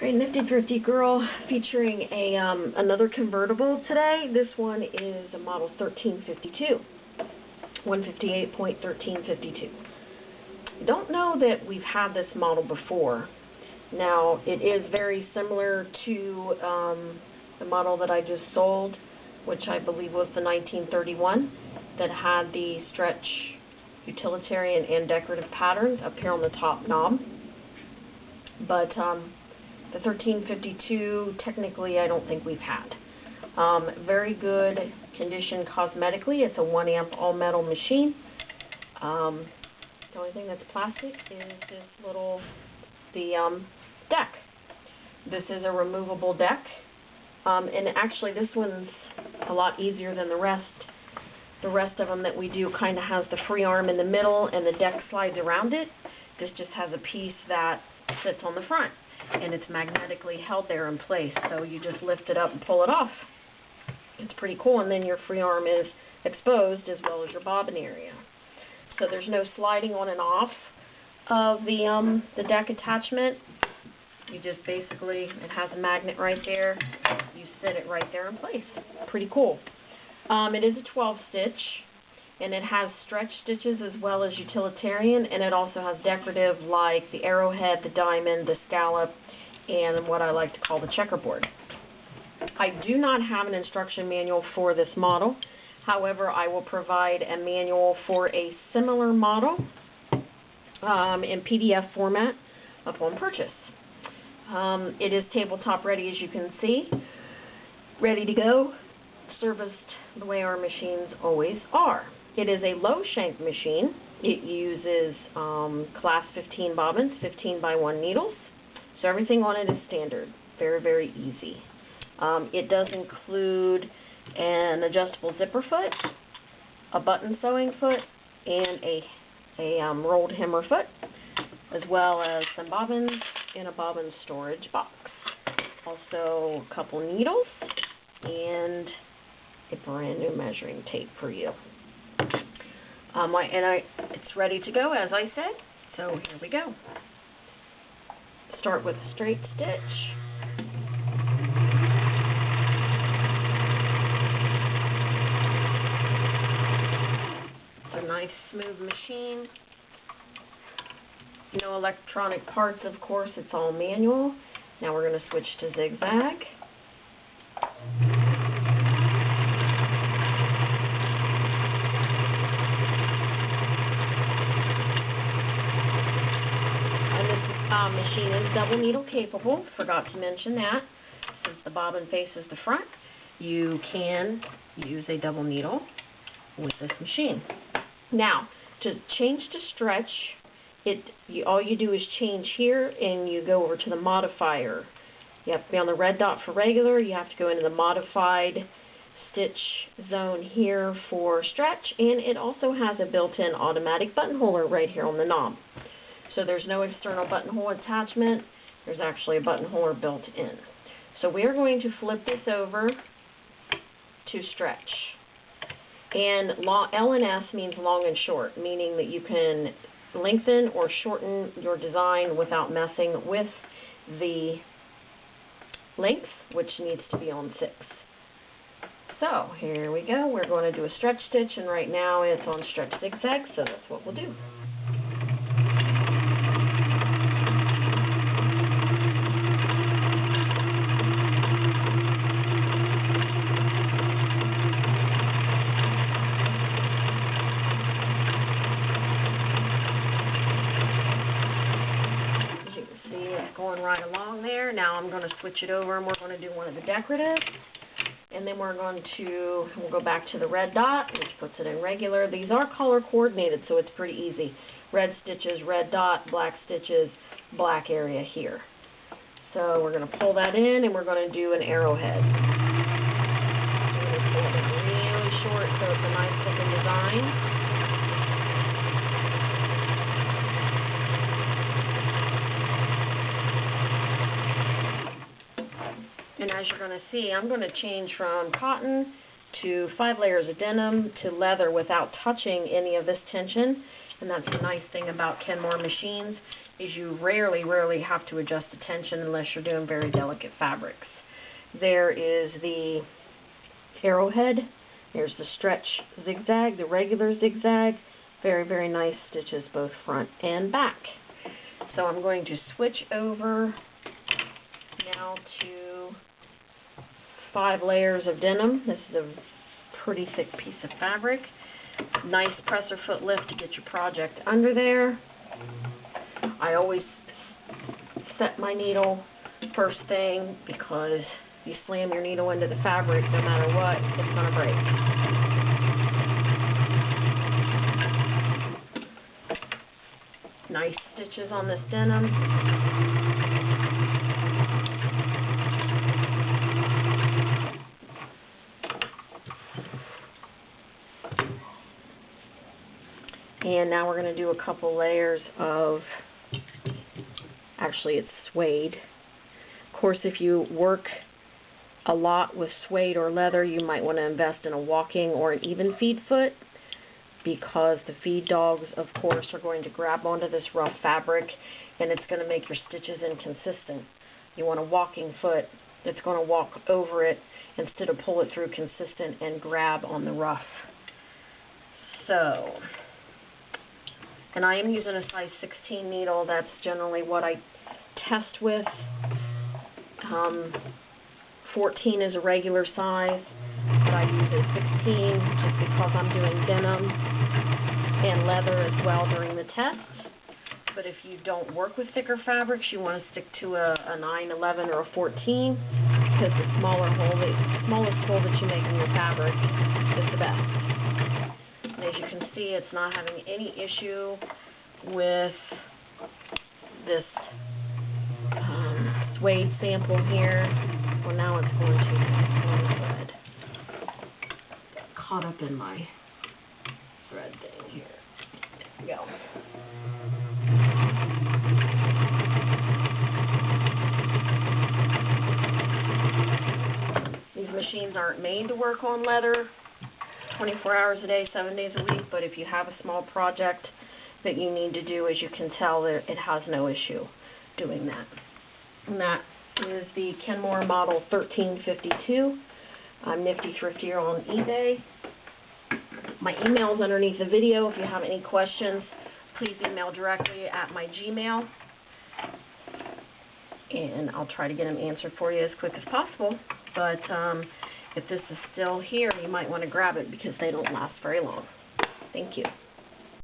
Alright, Nifty Thrifty Girl featuring another convertible today. This one is a model 1352, 158.1352. Don't know that we've had this model before. Now, it is very similar to the model that I just sold, which I believe was the 1931, that had the stretch utilitarian and decorative patterns up here on the top knob. But the 1352, technically, I don't think we've had. Very good condition cosmetically. It's a 1 amp all metal machine. The only thing that's plastic is this little, deck. This is a removable deck. And actually this one's a lot easier than the rest. The rest of them that we do kind of has the free arm in the middle and the deck slides around it. This just has a piece that sits on the front, and it's magnetically held there in place, so you just lift it up and pull it off. It's pretty cool, and then your free arm is exposed as well as your bobbin area. So there's no sliding on and off of the deck attachment. You just basically, it has a magnet right there. You sit it right there in place. Pretty cool. It is a 12 stitch, and it has stretch stitches as well as utilitarian, and it also has decorative like the arrowhead, the diamond, the scallop, and what I like to call the checkerboard. I do not have an instruction manual for this model. However, I will provide a manual for a similar model in PDF format upon purchase. It is tabletop ready, as you can see, ready to go, serviced the way our machines always are. It is a low shank machine. It uses class 15 bobbins, 15 by 1 needles. So everything on it is standard. Very, very easy. It does include an adjustable zipper foot, a button sewing foot, and a rolled hammer foot, as well as some bobbins and a bobbin storage box. Also a couple needles and a brand new measuring tape for you. It's ready to go, as I said, so here we go. Start with a straight stitch. It's a nice smooth machine. No electronic parts, of course, it's all manual. Now we're going to switch to Zigzag. Machine is double needle capable. Forgot to mention that. Since the bobbin faces the front, you can use a double needle with this machine. Now, to change to stretch, all you do is change here and you go over to the modifier. You have to be on the red dot for regular. You have to go into the modified stitch zone here for stretch, and it also has a built-in automatic buttonholer right here on the knob. So there's no external buttonhole attachment. There's actually a buttonholer built in. So we are going to flip this over to stretch. And L and S means long and short, meaning that you can lengthen or shorten your design without messing with the length, which needs to be on 6. So here we go. We're going to do a stretch stitch, and right now it's on stretch zigzag, so that's what we'll do. Going right along there. Now I'm going to switch it over and we're going to do one of the decorative, and then we'll go back to the red dot, which puts it in regular. These are color coordinated, so it's pretty easy. Red stitches, red dot, black stitches, black area here. So we're going to pull that in and we're going to do an arrowhead. We're going to pull it in really short so it's a nice looking design. And as you're going to see, I'm going to change from cotton to 5 layers of denim to leather without touching any of this tension. And that's the nice thing about Kenmore machines, is you rarely have to adjust the tension unless you're doing very delicate fabrics. There is the arrowhead. There's the stretch zigzag, the regular zigzag. Very nice stitches both front and back. So I'm going to switch over now to 5 layers of denim. This is a pretty thick piece of fabric. Nice presser foot lift to get your project under there. I always set my needle first thing because you slam your needle into the fabric, no matter what, it's going to break. Nice stitches on this denim. And now we're going to do a couple layers of, actually it's suede. Of course, if you work a lot with suede or leather, you might want to invest in a walking or an even feed foot, because the feed dogs, of course, are going to grab onto this rough fabric and it's going to make your stitches inconsistent. You want a walking foot that's going to walk over it instead of pull it through consistent and grab on the rough. So, and I am using a size 16 needle. That's generally what I test with. 14 is a regular size, but I use a 16 just because I'm doing denim and leather as well during the test. But if you don't work with thicker fabrics, you want to stick to a 9, 11, or a 14, because the smallest hole that you make in your fabric is the best. And as you can see, it's not having any issue with this suede sample here. Well, now it's going to thread. Got caught up in my thread thing here. There we go. These machines aren't made to work on leather 24 hours a day, 7 days a week, but if you have a small project that you need to do, as you can tell, it has no issue doing that. And that is the Kenmore model 1352. I'm Nifty Thrifty Girl on eBay. My email is underneath the video. If you have any questions, please email directly at my Gmail, and I'll try to get them answered for you as quick as possible. But if this is still here, you might want to grab it because they don't last very long. Thank you.